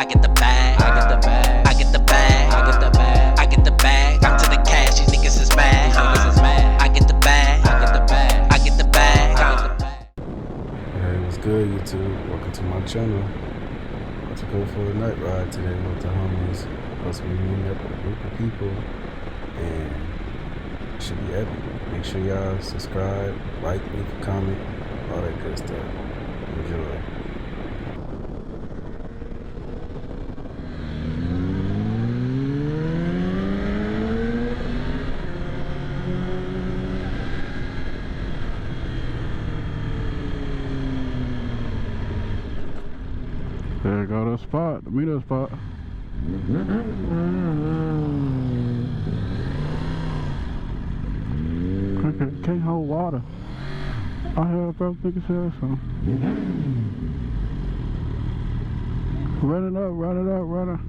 I get the bag. I get the bag. I get the bag. I get the bag. I get the bag. I'm to the cash. These niggas is mad. I get the bag. I get the bag. I get the bag. I get the bag. Hey, what's good, YouTube? Welcome to my channel. About to go for a night ride today with the homies. Supposed to be meeting up with a group of people, and it should be epic. Make sure y'all subscribe, like, leave a comment, all that good stuff. Enjoy. There go the spot, the meetup spot. Can't hold water. I have bro, niggas have some. Run it up, run it up, run it.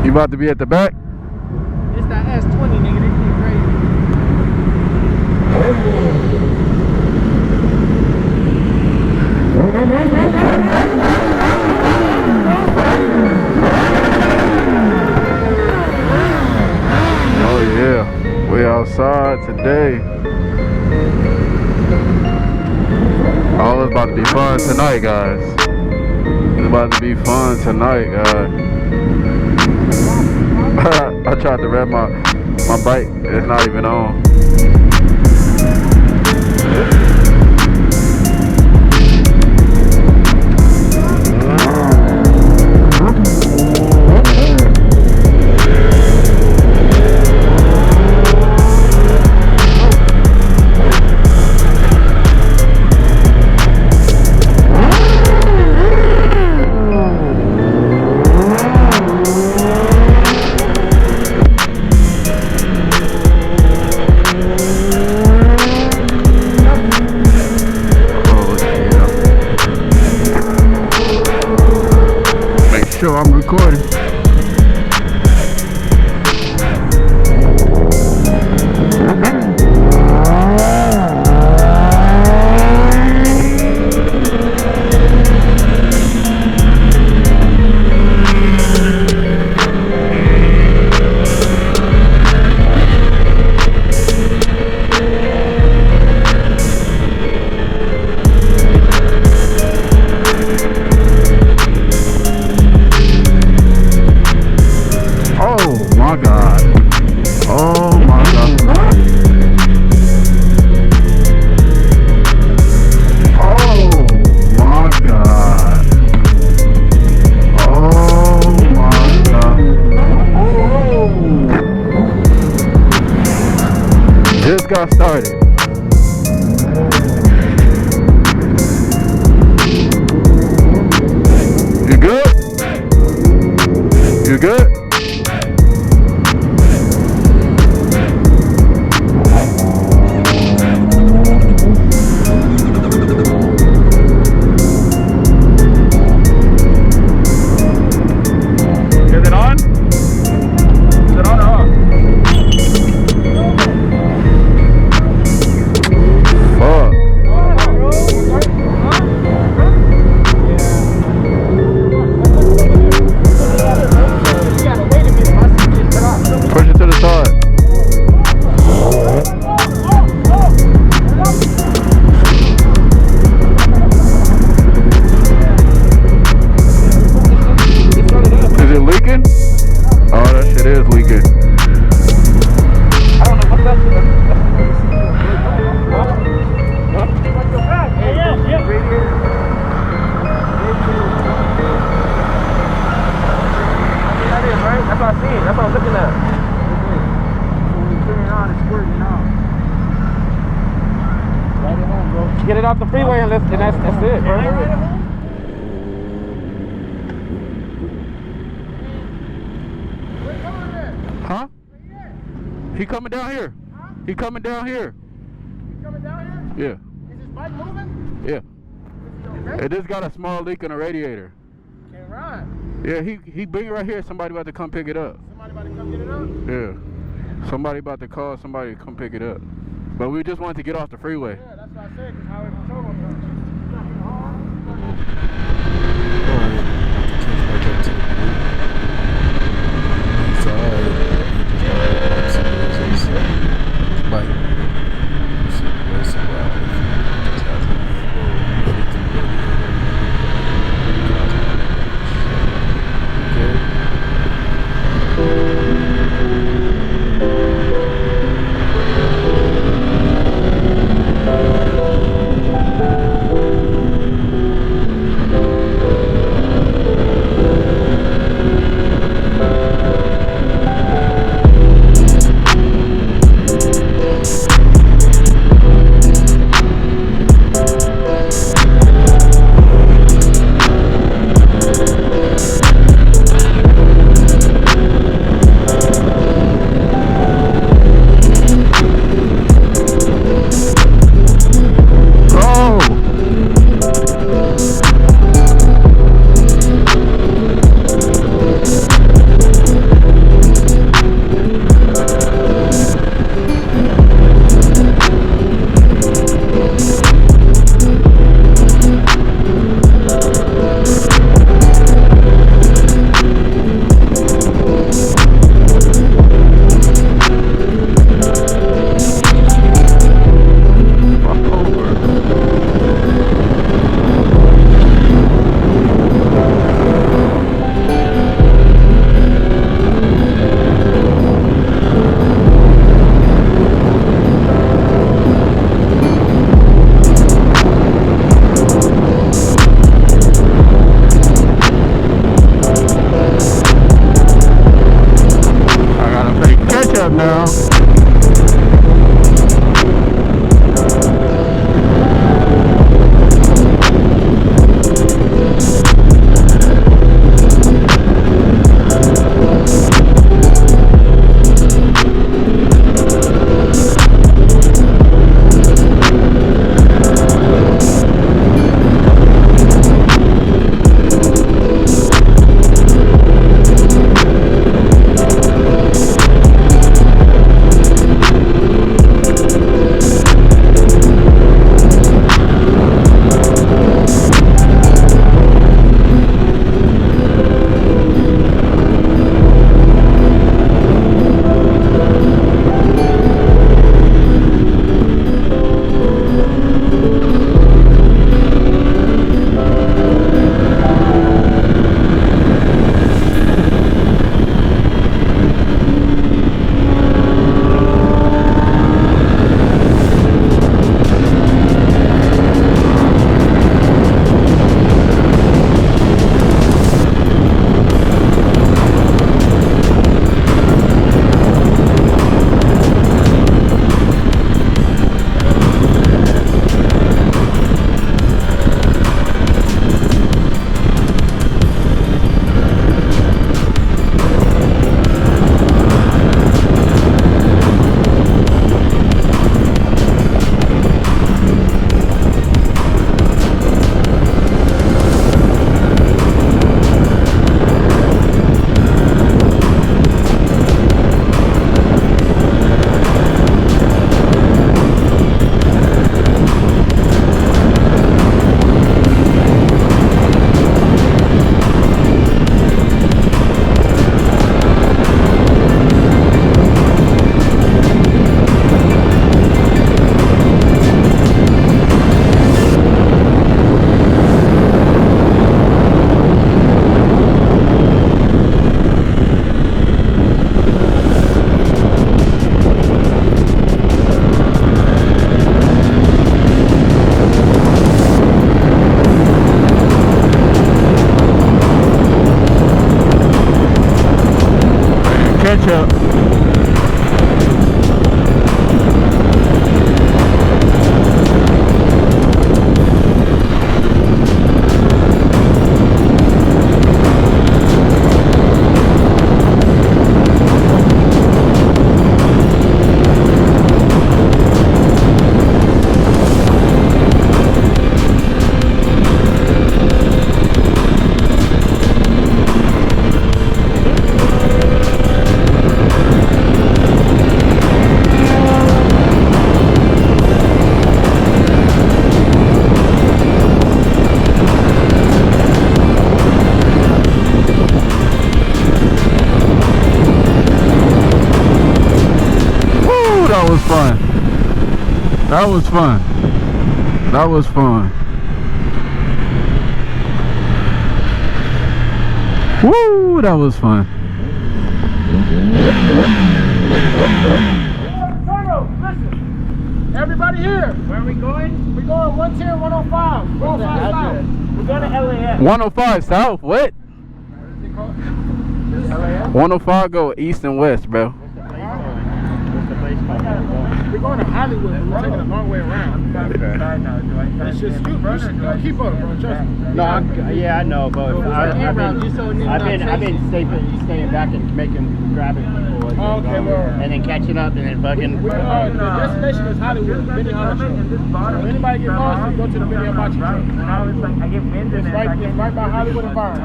You about to be at the back? It's that S20, nigga. This shit crazy. Oh yeah, we outside today. Oh, it's about to be fun tonight, guys. It's about to be fun tonight, guys. I tried to rev my bike. It's not even on. I'm recording. Just got started. You good? You good? Is it on? Is it on or off? Push it to the side. Is it leaking? Oh, that shit is leaking. I don't know what that's Yeah. Radiator. That is, right? That's what I seen. That's what I'm looking at. So when you turn it on, it's squirting out. Right it home, bro. Get it off the freeway and that's it, bro. Huh? He coming down here. Huh? He coming down here. You coming down here? Yeah. Is this bike moving? Yeah. Is he okay? It just got a small leak in the radiator. Can't ride. Yeah, he bring it right here. Somebody about to come pick it up. Somebody about to come get it up? Yeah. Somebody about to call somebody to come pick it up. But we just wanted to get off the freeway. Yeah, that's what I said, because highway patrol gonna come. It's not getting hard. Alright, catch back up to the group. It's alright. Just gotta up some bruises. Like, it's a while. Just has to go put it through the radiator. ketchup. That was fun. That was fun. Woo, that was fun. Listen, everybody here. Where are we going? We're going 110, 105. 105 south. We're going to LAX. 105 south, what? What is it called? LAX? 105 go east and west, bro. What's the place called? We're going to Hollywood, but we're taking a long way around. Okay. It's just you keep up, bro. Trust me. No, I know, but I've been staying back and grabbing people. Oh, okay, well. And then catching up and then fucking. The destination is Hollywood, Benny Hunter Show. So if anybody get lost, you go to the Benny Hunter Show. It's right by Hollywood and Vine.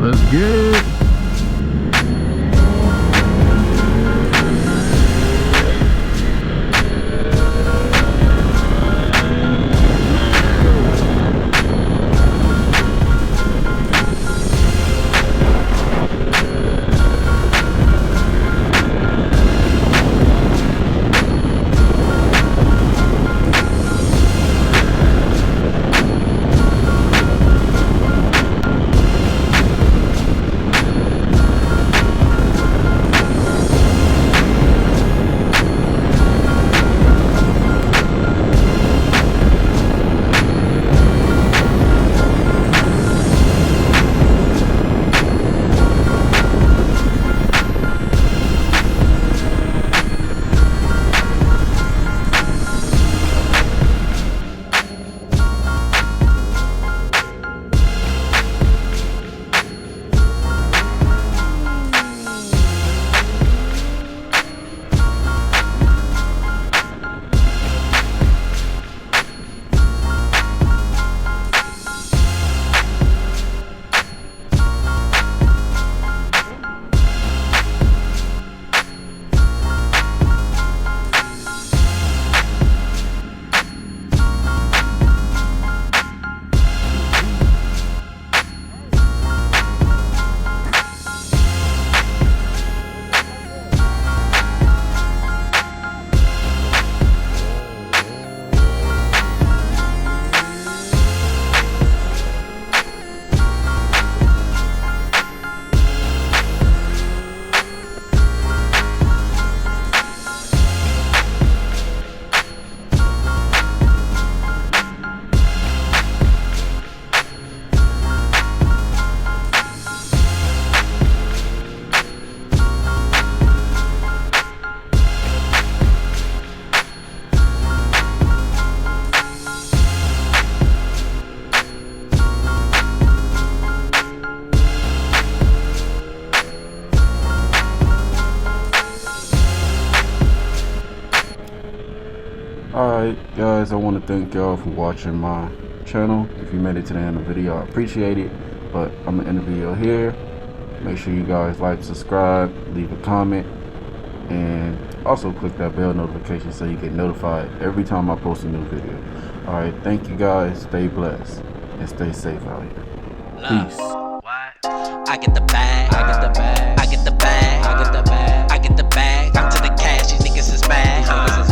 Let's get it. Alright guys, I want to thank y'all for watching my channel. If you made it to the end of the video, I appreciate it. But I'm going to end the video here. Make sure you guys like, subscribe, leave a comment, and also click that bell notification so you get notified every time I post a new video. Alright, thank you guys. Stay blessed and stay safe out here. Peace. I get the bag, I get the bag, I get the bag, I get the bag, I get the bag. I'm to the cash, you niggas is mad.